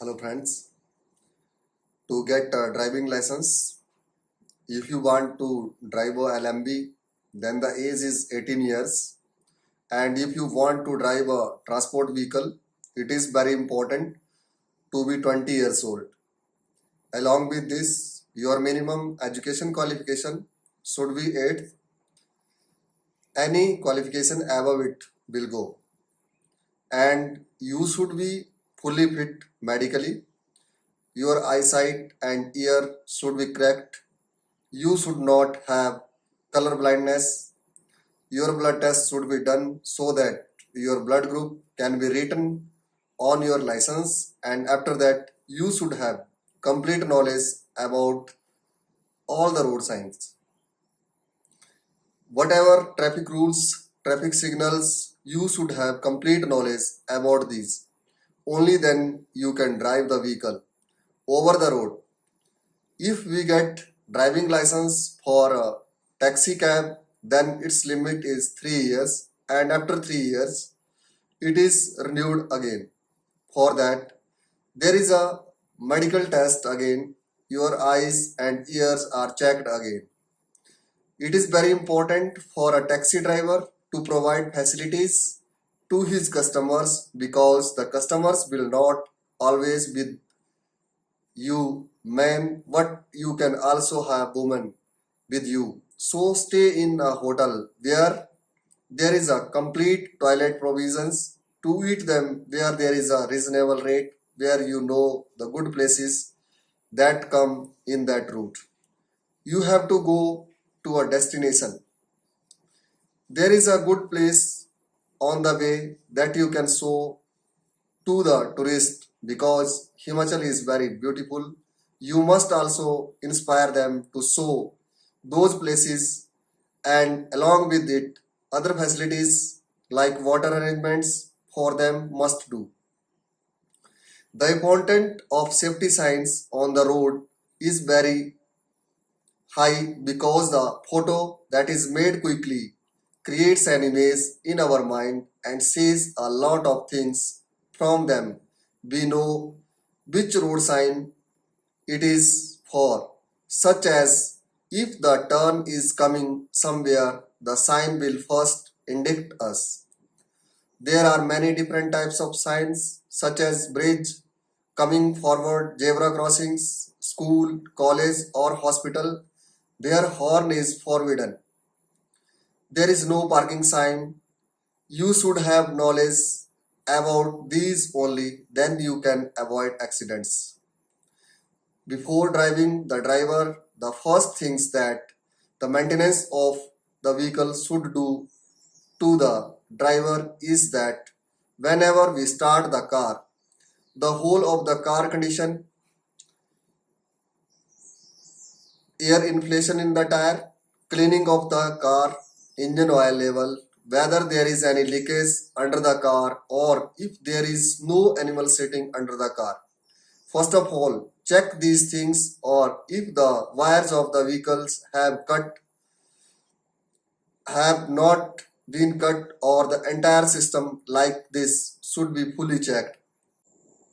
Hello friends, to get a driving license, if you want to drive a LMB, then the age is 18 years. And if you want to drive a transport vehicle, it is very important to be 20 years old. Along with this, your minimum education qualification should be 8th. Any qualification above it will go. And you should be fully fit medically. Your eyesight and ear should be correct. You should not have color blindness. Your blood test should be done so that your blood group can be written on your license, and after that you should have complete knowledge about all the road signs. Whatever traffic rules, traffic signals, you should have complete knowledge about these. Only then you can drive the vehicle over the road. If we get driving license for a taxi cab, then its limit is 3 years, and after 3 years it is renewed again. For that, there is a medical test again. Your eyes and ears are checked again. It is very important for a taxi driver to provide facilities to his customers, because the customers will not always be you men, but you can also have women with you. So stay in a hotel where there is a complete toilet provisions, to eat them where there is a reasonable rate, where you know the good places that come in that route. You have to go to a destination. There is a good place on the way that you can show to the tourist, because Himachal is very beautiful. You must also inspire them to show those places, and along with it, other facilities like water arrangements for them must do. The importance of safety signs on the road is very high, because the photo that is made quickly creates an image in our mind and says a lot of things from them. We know which road sign it is for, such as if the turn is coming somewhere, the sign will first indicate us. There are many different types of signs, such as bridge, coming forward, zebra crossings, school, college, or hospital, where horn is forbidden. There is no parking sign. You should have knowledge about these only, then you can avoid accidents. Before driving the driver, the first things that the maintenance of the vehicle should do to the driver is that whenever we start the car, the whole of the car condition, air inflation in the tire, cleaning of the car, engine oil level, whether there is any leakage under the car or if there is no animal sitting under the car. First of all, check these things, or if the wires of the vehicles have not been cut, or the entire system like this should be fully checked,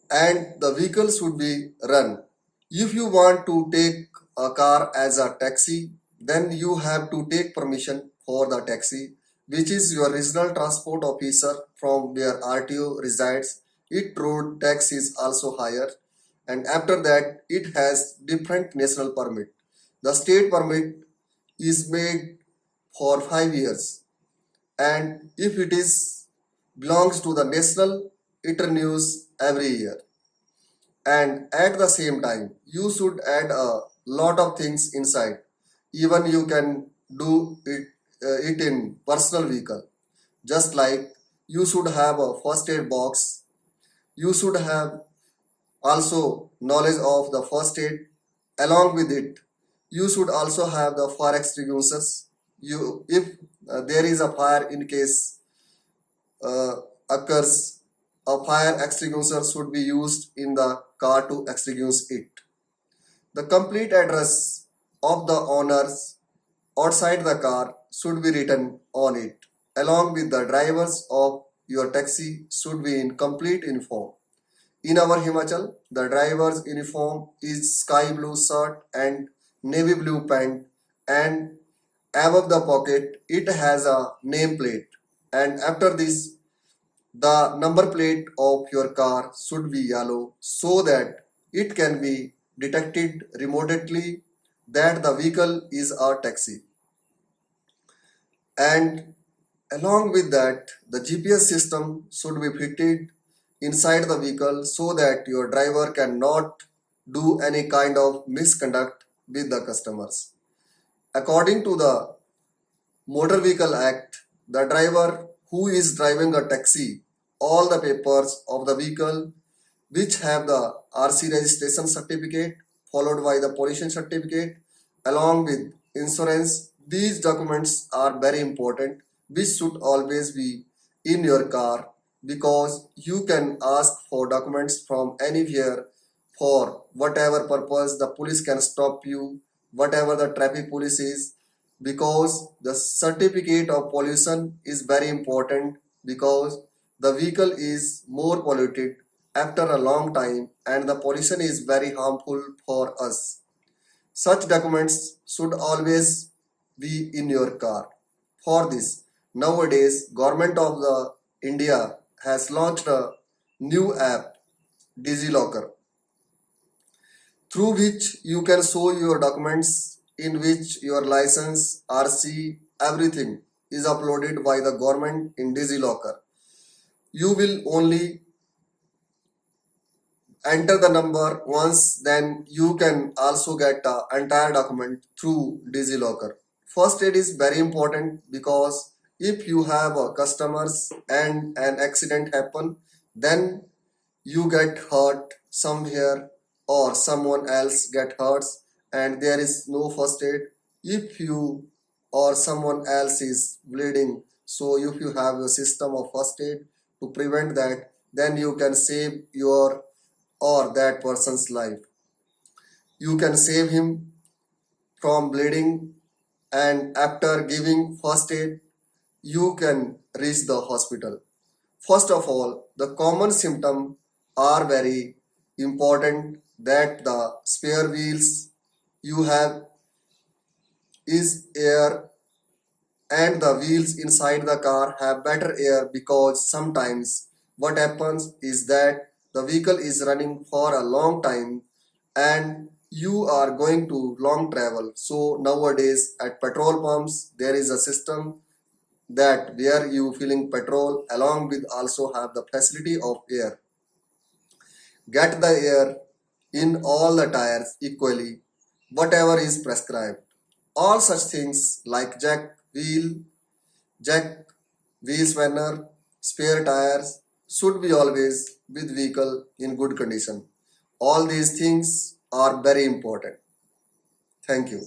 and the vehicle should be run. If you want to take a car as a taxi, then you have to take permission for the taxi, which is your regional transport officer from where RTO resides. It road tax is also higher, and after that it has different national permit. The state permit is made for 5 years, and if it is belongs to the national, it renews every year. And at the same time you should add a lot of things inside. Even you can do it in personal vehicle, just like you should have a first aid box. You should have also knowledge of the first aid. Along with it, you should also have the fire extinguishers. You, if there is a fire in case uh, occurs, a fire extinguisher should be used in the car to extinguish it. The complete address of the owners outside the car should be written on it, along with the drivers of your taxi should be in complete uniform. In our Himachal, the driver's uniform is sky blue shirt and navy blue pant, and above the pocket it has a name plate. And after this, the number plate of your car should be yellow so that it can be detected remotely that the vehicle is a taxi. And along with that, the GPS system should be fitted inside the vehicle so that your driver cannot do any kind of misconduct with the customers. According to the Motor Vehicle Act, the driver who is driving a taxi, all the papers of the vehicle which have the RC registration certificate followed by the pollution certificate along with insurance, these documents are very important which should always be in your car because you can ask for documents from anywhere for whatever purpose. The police can stop you, whatever the traffic police is, because the certificate of pollution is very important because the vehicle is more polluted after a long time and the pollution is very harmful for us. Such documents should always be in your car. For this, nowadays government of the India has launched a new app, DigiLocker, through which you can show your documents in which your license, RC, everything is uploaded by the government in DigiLocker. You will only enter the number once, then you can also get the entire document through DigiLocker. First aid is very important because if you have a customers and an accident happen, then you get hurt somewhere or someone else get hurt and there is no first aid. If you or someone else is bleeding, so if you have a system of first aid to prevent that, then you can save your or that person's life. You can save him from bleeding, and after giving first aid, you can reach the hospital. First of all, the common symptoms are very important that the spare wheels you have is air and the wheels inside the car have better air because sometimes what happens is that the vehicle is running for a long time and you are going to long travel. So nowadays at petrol pumps there is a system that where you filling petrol along with also have the facility of air. Get the air in all the tires equally, whatever is prescribed. All such things like jack, wheel spanner, spare tires should be always with vehicle in good condition. All these things are very important. Thank you.